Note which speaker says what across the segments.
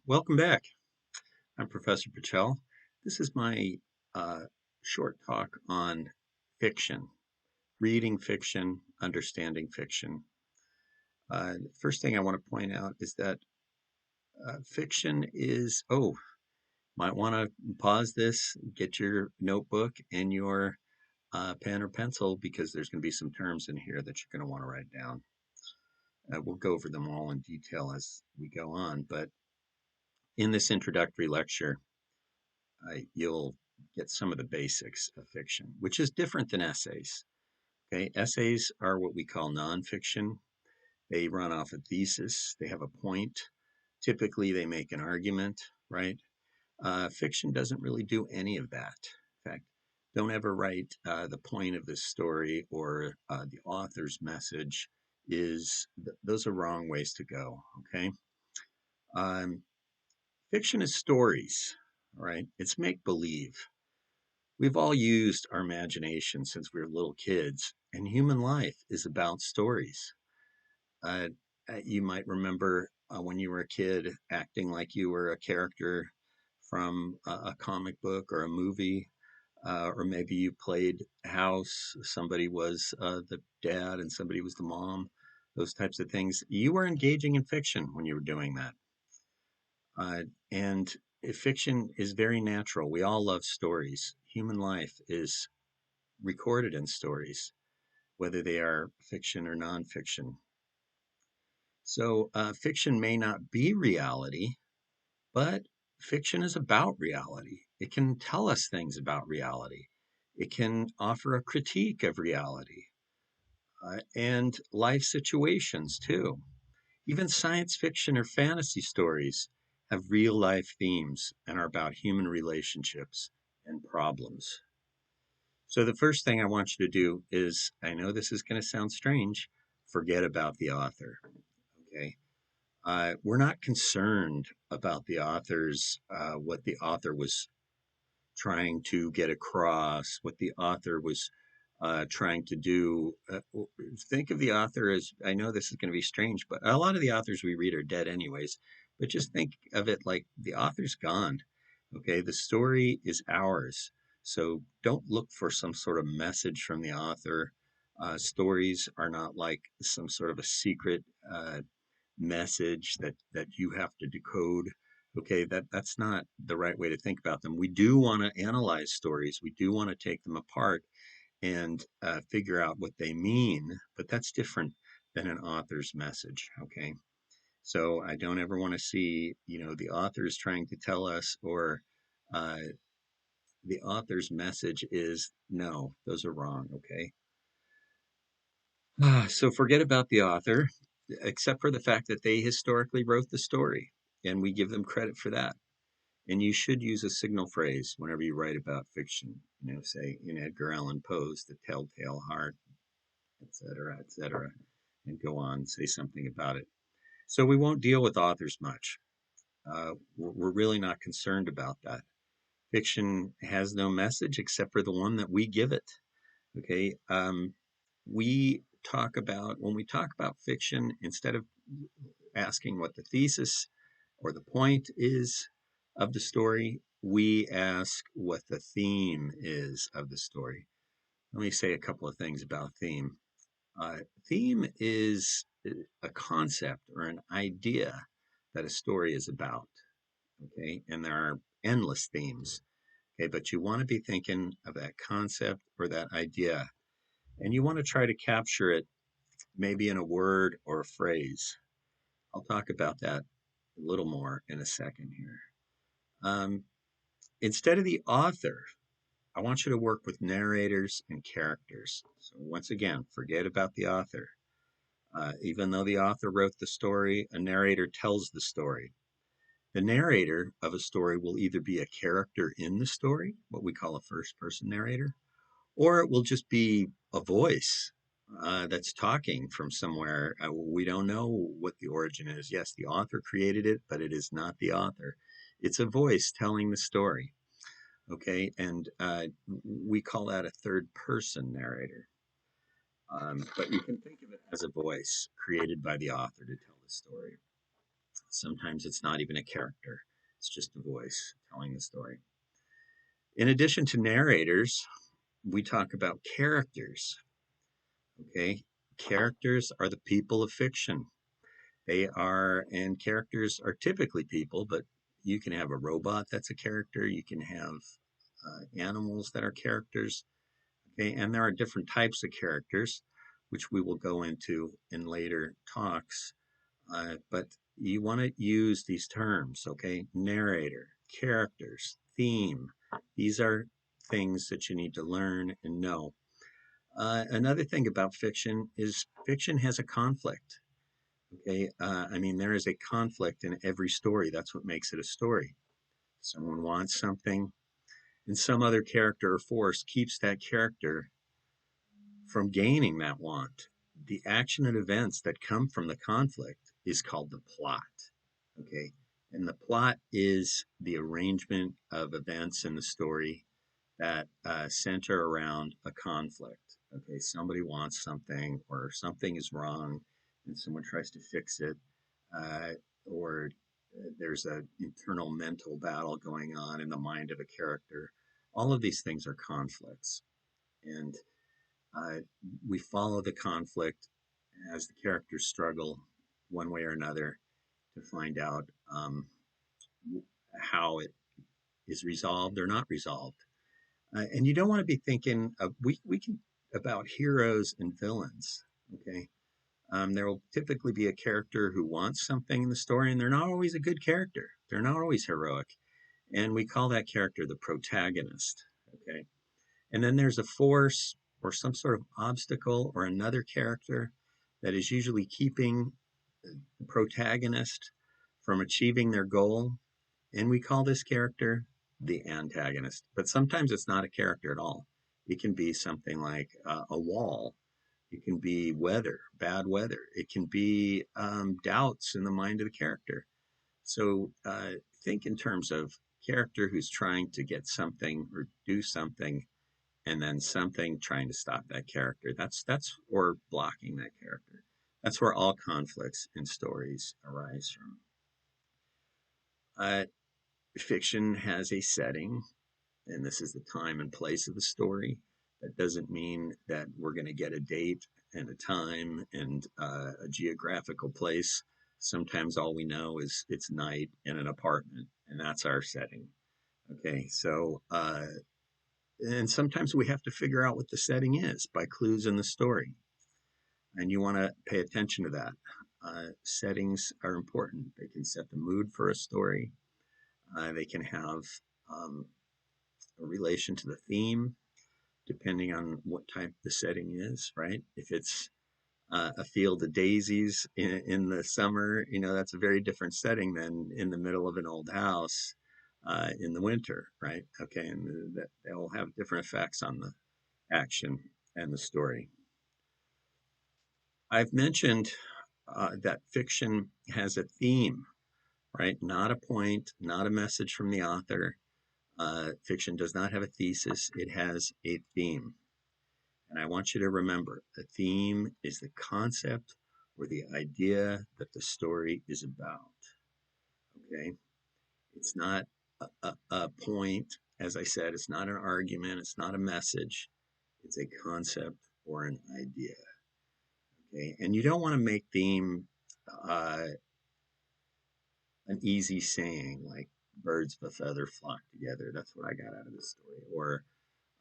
Speaker 1: Welcome back. I'm Professor Patel. This is my uh, short talk on fiction, reading fiction, understanding fiction. First thing I want to point out is that fiction is, might want to pause this, get your notebook and your pen or pencil because there's going to be some terms in here that you're going to want to write down. We'll go over them all in detail as we go on, but in this introductory lecture, you'll get some of the basics of fiction, which is different than essays. Okay, essays are what we call nonfiction. They run off a thesis, they have a point. Typically, they make an argument, right? Fiction doesn't really do any of that. In fact, don't ever write the point of this story or the author's message those are wrong ways to go. Okay, um, fiction is stories, all right? It's make believe. We've all used our imagination since we were little kids, and human life is about stories. Uh, you might remember when you were a kid acting like you were a character from a comic book or a movie, or maybe you played house, somebody was the dad and somebody was the mom, those types of things. You were engaging in fiction when you were doing that. And fiction is very natural. We all love stories. Human life is recorded in stories, whether they are fiction or nonfiction. So, fiction may not be reality, but fiction is about reality. It can tell us things about reality. It can offer a critique of reality and life situations too. Even science fiction or fantasy stories have real life themes and are about human relationships and problems. So the first thing I want you to do is, I know this is going to sound strange, forget about the author. Okay. We're not concerned about the what the author was trying to get across, what the author was trying to do. Think of the author as, I know this is going to be strange, but a lot of the authors we read are dead anyways. But just think of it like the author's gone. Okay, the story is ours. So don't look for some sort of message from the author. Stories are not like some sort of a secret message that you have to decode. Okay, that's not the right way to think about them. We do want to analyze stories. We do want to take them apart and figure out what they mean, but that's different than an author's message. Okay, so I don't ever want to see, the author is trying to tell us, or uh, the author's message is no, those are wrong. Okay, so forget about the author, except for the fact that they historically wrote the story, and we give them credit for that. And you should use a signal phrase whenever you write about fiction. Say in Edgar Allan Poe's The Telltale Heart, et cetera, and go on, say something about it. So we won't deal with authors much. We're really not concerned about that. Fiction has no message except for the one that we give it. Okay. We talk about, when we talk about fiction, instead of asking what the thesis or the point is of the story, we ask what the theme is of the story. Let me say a couple of things about theme. Theme is a concept or an idea that a story is about. Okay. And there are endless themes. Okay. But you want to be thinking of that concept or that idea. And you want to try to capture it maybe in a word or a phrase. I'll talk about that a little more in a second here. Um, Instead of the author, I want you to work with narrators and characters. So, once again, forget about the author. Even though the author wrote the story, a narrator tells the story. The narrator of a story will either be a character in the story, what we call a first person narrator, or it will just be a voice that's talking from somewhere. We don't know what the origin is. Yes, the author created it, but it is not the author. It's a voice telling the story. Okay, and we call that a third person narrator. But you can think of it as a voice created by the author to tell the story. Sometimes it's not even a character, it's just a voice telling the story. In addition to narrators, we talk about characters. Okay, characters are the people of fiction. They are, and characters are typically people, but you can have a robot that's a character. You can have animals that are characters. Okay, and there are different types of characters, which we will go into in later talks. But you want to use these terms, okay? Narrator, characters, theme. These are things that you need to learn and know. Another thing about fiction is fiction has a conflict. Okay, I mean, there is a conflict in every story. That's what makes it a story. Someone wants something, and some other character or force keeps that character from gaining that want. The action and events that come from the conflict is called the plot. Okay, and the plot is the arrangement of events in the story that center around a conflict. Okay, somebody wants something, or something is wrong, and someone tries to fix it, uh, or there's an internal mental battle going on in the mind of a character. All of these things are conflicts, and uh, we follow the conflict as the characters struggle one way or another to find out how it is resolved or not resolved. And you don't want to be thinking of, we can about heroes and villains. Okay, there will typically be a character who wants something in the story, and they're not always a good character. They're not always heroic, and we call that character the protagonist. Okay, and then there's a force or some sort of obstacle or another character that is usually keeping the protagonist from achieving their goal, and we call this character the antagonist. But sometimes it's not a character at all. It can be something like a wall. It can be weather, bad weather. It can be doubts in the mind of the character. So think in terms of character who's trying to get something or do something, and then something trying to stop that character. That's or blocking that character. That's where all conflicts in stories arise from. Uh, Fiction has a setting, and this is the time and place of the story. That doesn't mean that we're going to get a date and a time and a geographical place. Sometimes all we know is it's night in an apartment, and that's our setting. Okay, so and sometimes we have to figure out what the setting is by clues in the story, and you want to pay attention to that. Settings are important. They can set the mood for a story. They can have um, a relation to the theme, depending on what type the setting is, right? If it's a field of daisies in the summer, that's a very different setting than in the middle of an old house in the winter, right? Okay, and that they'll have different effects on the action and the story. I've mentioned that fiction has a theme, right? Not a point, not a message from the author. Fiction does not have a thesis, it has a theme. And I want you to remember the theme is the concept or the idea that the story is about. Okay? It's not a point. As I said, it's not an argument, it's not a message, it's a concept or an idea. Okay? And you don't want to make theme uh, an easy saying like birds of a feather flock together. That's what I got out of this story. Or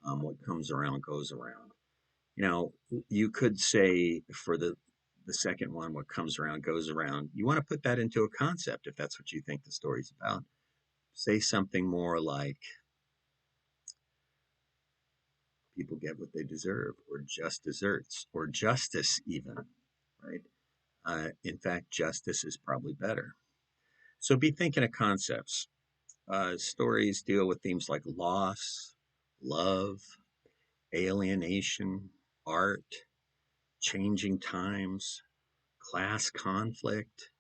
Speaker 1: what comes around goes around. You could say for the second one, what comes around goes around. You want to put that into a concept if that's what you think the story's about. Say something more like people get what they deserve, or just desserts, or justice, even, right? In fact, justice is probably better. So be thinking of concepts. Stories deal with themes like loss, love, alienation, art, changing times, class conflict,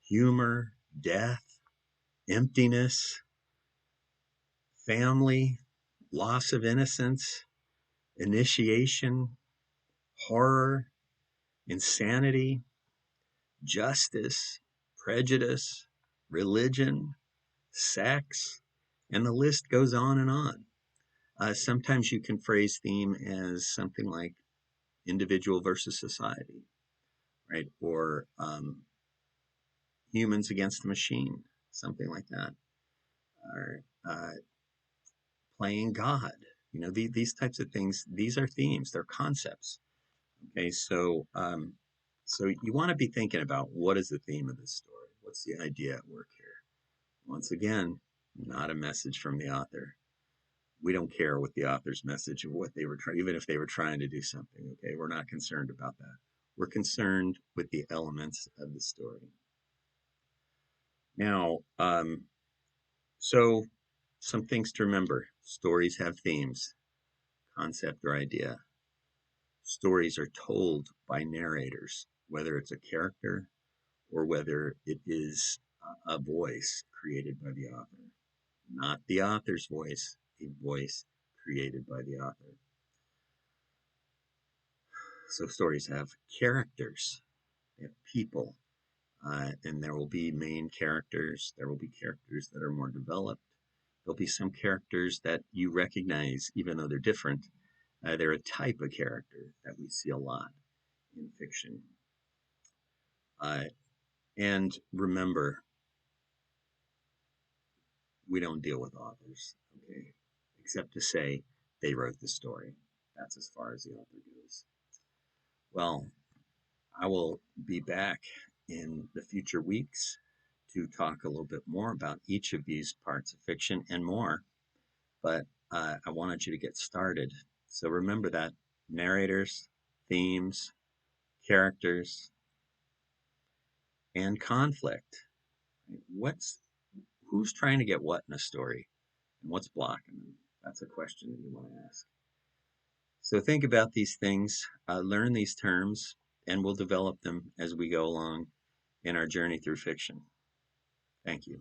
Speaker 1: humor, death, emptiness, family, loss of innocence, initiation, horror, insanity, justice, prejudice, religion, sex, and the list goes on and on. Sometimes you can phrase theme as something like individual versus society, right? Or humans against the machine, something like that. Or playing God. These types of things, these are themes, they're concepts. Okay, so you want to be thinking about what is the theme of this story? What's the idea at work here? Once again, not a message from the author. We don't care what the author's message of what they were trying, even if they were trying to do something. Okay, we're not concerned about that. We're concerned with the elements of the story. Now, so some things to remember: stories have themes, concept or idea. Stories are told by narrators, whether it's a character or whether it is a voice created by the author. Not the author's voice, a voice created by the author. So stories have characters, they have people, and there will be main characters. There will be characters that are more developed. There'll be some characters that you recognize, even though they're different. They're a type of character that we see a lot in fiction. Uh, and remember, we don't deal with authors, okay? Except to say they wrote the story. That's as far as the author goes. Well, I will be back in the future weeks to talk a little bit more about each of these parts of fiction and more, but I wanted you to get started. So remember that narrators, themes, characters, and conflict. What's Who's trying to get what in a story, and what's blocking them? That's a question that you want to ask. So think about these things, learn these terms, and we'll develop them as we go along in our journey through fiction. Thank you.